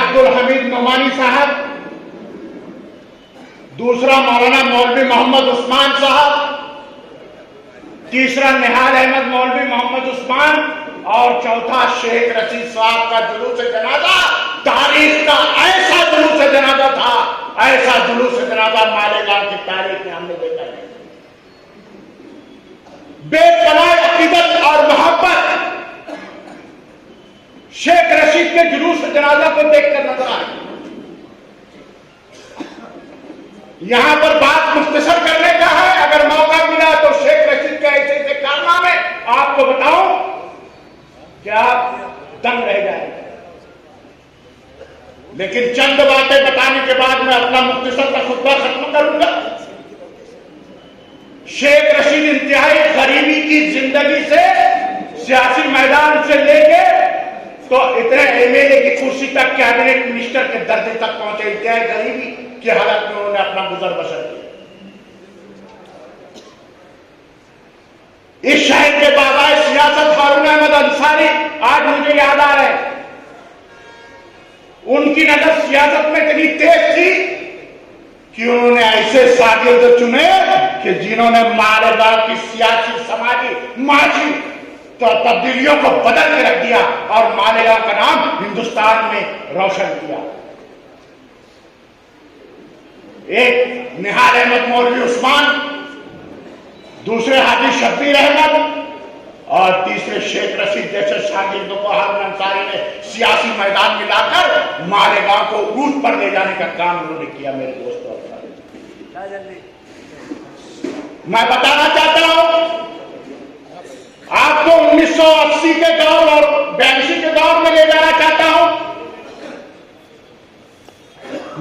अब्दुल हमीद नोमानी साहब, दूसरा मौलाना मौलवी मोहम्मद उस्मान साहब, तीसरा निहाल अहमद मौलवी मोहम्मद उस्मान और चौथा शेख रशीद साहब का जुलूस जनाजा। तारीख का ऐसा जुलूस जनाजा था, ऐसा जुलूस जनाजा मालेगांव की तारीख में हमने देखा है। बेपनाह अकीदत और मोहब्बत शेख रशीद के जुलूस जनाजा को देखकर नजर आई। यहां पर बात मुख्तसर करने का है, अगर मौका मिला तो शेख रशीद के ऐसे ऐसे कारनामे आपको बताऊं कि आप दंग रह जाएंगे। लेकिन चंद बातें बताने के बाद मैं अपना मुख्तसर का खुतबा खत्म करूंगा। शेख रशीद इंतहाई गरीबी की जिंदगी से सियासी मैदान से लेके तो इतने एमएलए की कुर्सी तक, कैबिनेट मिनिस्टर के दर्जे तक पहुंचे। इंतहाई गरीबी की हालत में उन्होंने अपना गुजर बसर किया। इस शहर के बाबाए सियासत हारून अहमद अंसारी आज मुझे याद आ रहे हैं। उनकी नजर सियासत में इतनी तेज थी कि उन्होंने ऐसे शागिर्द चुने कि जिन्होंने मालेगांव की सियासी समाजी माजी तो तब्दीलियों को बदल के रख दिया और मालेगांव का नाम हिंदुस्तान में रोशन किया। एक निहाल अहमद मौलवी उस्मान, दूसरे हाजी शब्बीर अहमद और तीसरे शेख रशीद जैसे शागिर्दों को हारून अंसारी ने सियासी मैदान में लाकर मालेगांव को ऊंच पर ले जाने का काम उन्होंने किया। मेरे दोस्तों, मैं बताना चाहता हूं आपको 1980 के दौर और 82 के दौर में ले जाना चाहता हूं।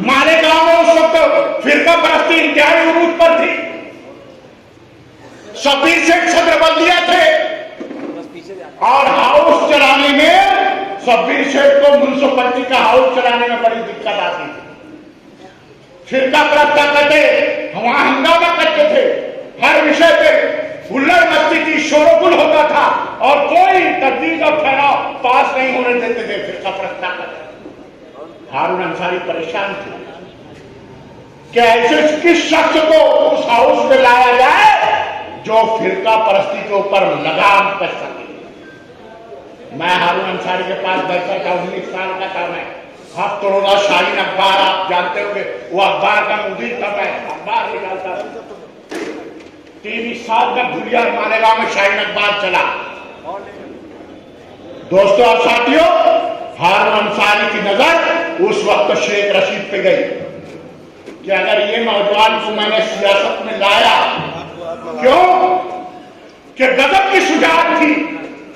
मालेगांव में उस वक्त फिरका परस्ती इंतहाई उरूज पर थी। शब्बीर शेख सदर बल्दिया थे और हाउस चलाने में शब्बीर शेख को म्युनिसिपैलिटी का हाउस चलाने में बड़ी दिक्कत आती थी। फिरका परस्ता करते वहां हंगामा करते थे, हर विषय पे हुल्लड़ मस्ती थी, शोरगुल होता था और कोई तब्दील का फैलाव पास नहीं होने देते थे। फिरका परस्ता करते हारून अंसारी परेशान थे कि ऐसे किस शख्स को उस हाउस में लाया जाए जो फिरका परस्ती के ऊपर लगाम कर सके। मैं हारून अंसारी के पास बैठा था, 19 साल का था मैं। हफ्तरोजा शाहीन अखबार आप जानते होंगे, वो अखबार का मुदीर था मैं, अखबार निकालता था। टीवी 7 का धुलिया मालेगांव में शाहीन अखबार चला। दोस्तों और साथियों, हारून अंसारी की नजर उस वक्त शेख रशीद पे गई कि अगर ये नौजवान को मैंने सियासत में लाया, क्यों कि गजब की शुजाअत थी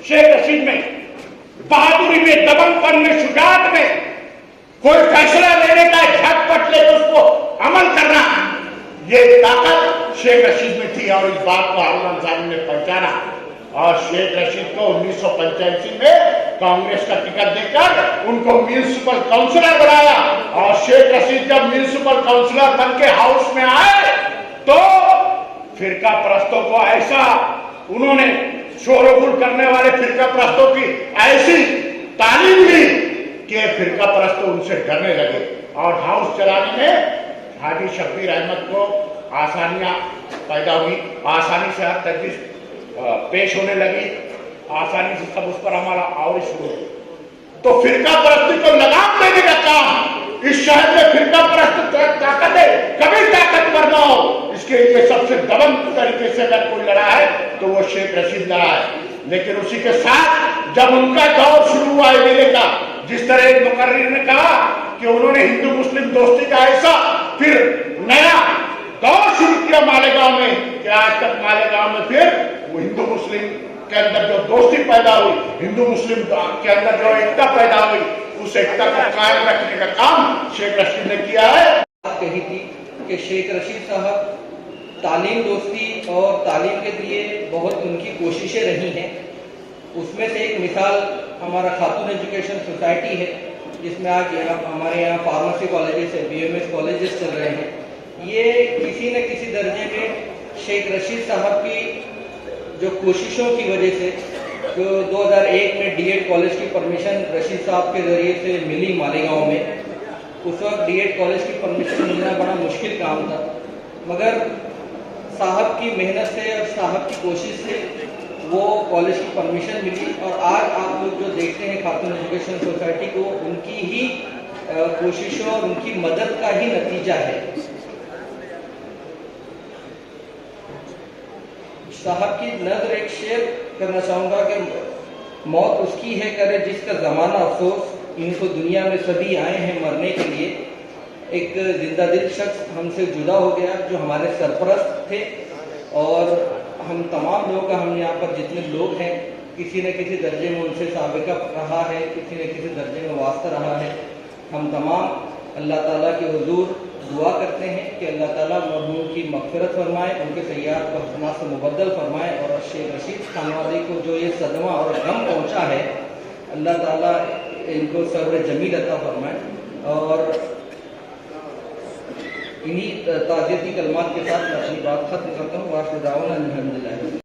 शेख रशीद में, बहादुरी में, दबंगपन में, शुजाअत में। कोई फैसला लेने का झटपट लेकर उसको अमल करना, ये ताकत शेख रशीद में थी और इस बात को हारून अंसारी ने पहचाना और शेख रशीद को 1985 में कांग्रेस का टिकट देकर उनको म्युनिसिपल काउंसिलर बनाया। और शेख रशीद जब म्युनिसिपल काउंसिलर बन के हाउस में आए तो फिरका परस्तों को ऐसा उन्होंने शोरगुल करने वाले फिरका परस्तों की ऐसी तालीम दी कि फिरका परस्त उनसे डरने लगे और हाउस चलाने में हाजी शब्बीर अहमद को आसानियां पैदा हुई, आसानी से हर तजवीज पेश होने लगी, आसानी से सब उस पर हमारा और शुरू हो। तो फिरका परस्ती को लगाम देने का काम इस शहर में फिरका परस्त ताकत है, कभी ताकतवर न हो, इसके लिए सबसे दबंग तरीके से अगर कोई लड़ा है तो वो शेख रशीद लड़ा है। लेकिन उसी के साथ जब उनका दौर शुरू हुआ एमएलए का, जिस तरह एक मुकर्रिर ने कहा कि उन्होंने हिंदू मुस्लिम दोस्ती का ऐसा फिर नया दौर शुरू किया मालेगांव में कि आज तक मालेगांव में फिर वो हिंदू मुस्लिम के अंदर जो दोस्ती पैदा हुई, हिंदू मुस्लिम के अंदर जो एकता पैदा हुई, उस एकता को कायम रखने का काम शेख रशीद ने किया है। कही थी कि शेख रशीद साहब तालीम दोस्ती और तालीम के लिए बहुत उनकी कोशिशें रही हैं। उसमें से एक मिसाल हमारा खातून एजुकेशन सोसाइटी है, जिसमें आज हमारे यहाँ फार्मेसी कॉलेजेस है, बीएमएस कॉलेजेस चल रहे हैं। ये किसी न किसी दर्जे में शेख रशीद साहब की जो कोशिशों की वजह से, जो 2001 में डीएड कॉलेज की परमिशन रशीद साहब के जरिए से मिली मालेगांव में, उस वक्त डीएड कॉलेज की परमिशन मिलना बड़ा मुश्किल काम था, मगर साहब की मेहनत से और साहब की कोशिश से वो कॉलेज की परमिशन मिली। और आज आप लोग जो देखते हैं खातून एजुकेशन सोसाइटी को, उनकी ही कोशिशों और उनकी मदद का ही नतीजा है। साहब की नज़र एक शेर करना चाहूँगा कि मौत उसकी है करे जिसका ज़माना अफसोस, इनको दुनिया में सभी आए हैं मरने के लिए। एक जिंदा दिल शख्स हमसे जुदा हो गया जो हमारे सरपरस्त थे, और हम तमाम लोगों का, हम यहाँ पर जितने लोग हैं, किसी न किसी दर्जे में उनसे साबिका रहा है, किसी न किसी दर्जे में वास्ता रहा है। हम तमाम अल्लाह ताला के हुजूर दुआ करते हैं कि अल्लाह ताला मरहूम की मग़फ़िरत फरमाए, उनके सय्यात को हसनात से मुबद्दल फरमाए, और शेख रशीद खानवादी को जो ये सदमा और गम पहुँचा है, अल्लाह ताला इनको सब्र जमील अता फरमाए। और इन्हीं ताज़ियती कलमात के साथ मैं अपनी बात खत्म करता हूँ। वाक़िअ दावना अल्हम्दुलिल्लाह।